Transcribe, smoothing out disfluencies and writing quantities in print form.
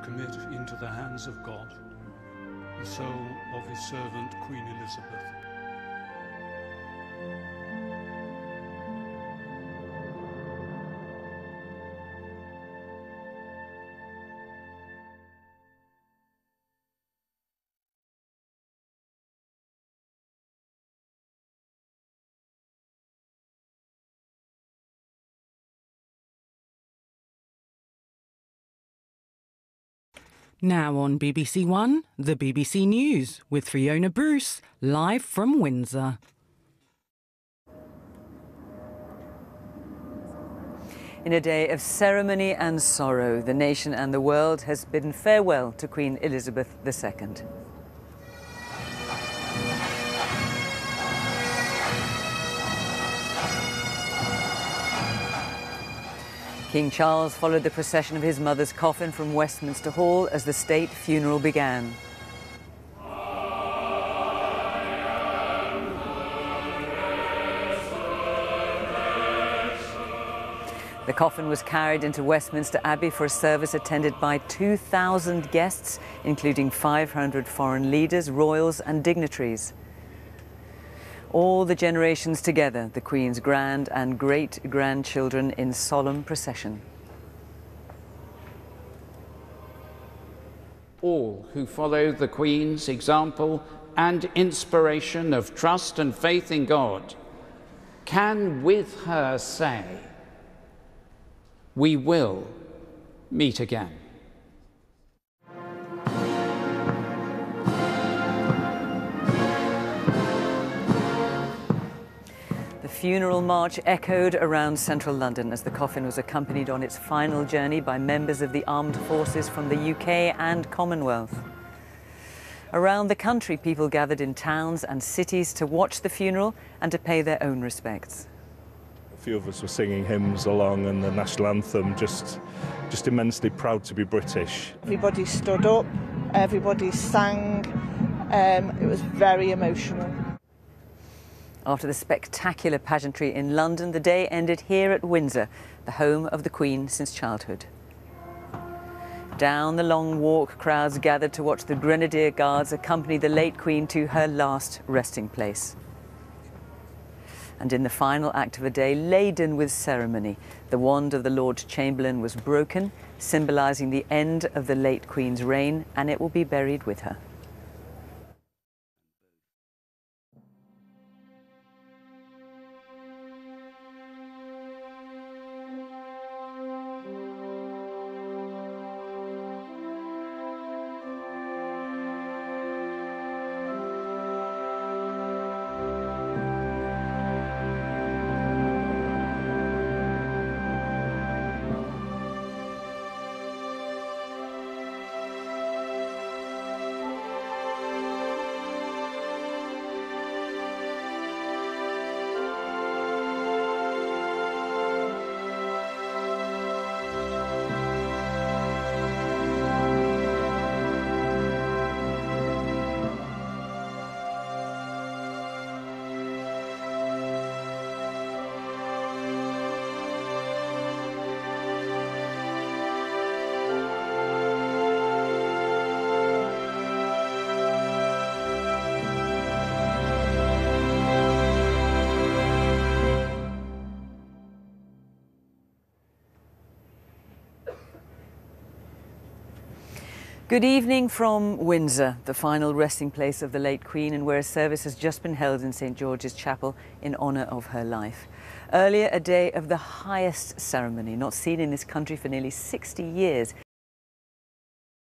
commit into the hands of God the soul of his servant Queen Elizabeth. Now on BBC One, the BBC News with Fiona Bruce, live from Windsor. In a day of ceremony and sorrow, the nation and the world has bidden farewell to Queen Elizabeth II. King Charles followed the procession of his mother's coffin from Westminster Hall as the state funeral began. The coffin was carried into Westminster Abbey for a service attended by 2,000 guests, including 500 foreign leaders, royals and dignitaries. All the generations together, the Queen's grand and great-grandchildren in solemn procession. All who follow the Queen's example and inspiration of trust and faith in God can with her say, "We will meet again." The funeral march echoed around central London as the coffin was accompanied on its final journey by members of the armed forces from the UK and Commonwealth. Around the country, people gathered in towns and cities to watch the funeral and to pay their own respects. A few of us were singing hymns along and the national anthem, just immensely proud to be British. Everybody stood up, everybody sang, it was very emotional. After the spectacular pageantry in London, the day ended here at Windsor, the home of the Queen since childhood. Down the long walk, crowds gathered to watch the Grenadier Guards accompany the late Queen to her last resting place. And in the final act of a day laden with ceremony, the wand of the Lord Chamberlain was broken, symbolising the end of the late Queen's reign, and it will be buried with her. Good evening from Windsor, the final resting place of the late Queen, and where a service has just been held in St George's Chapel in honour of her life. Earlier, a day of the highest ceremony, not seen in this country for nearly 60 years,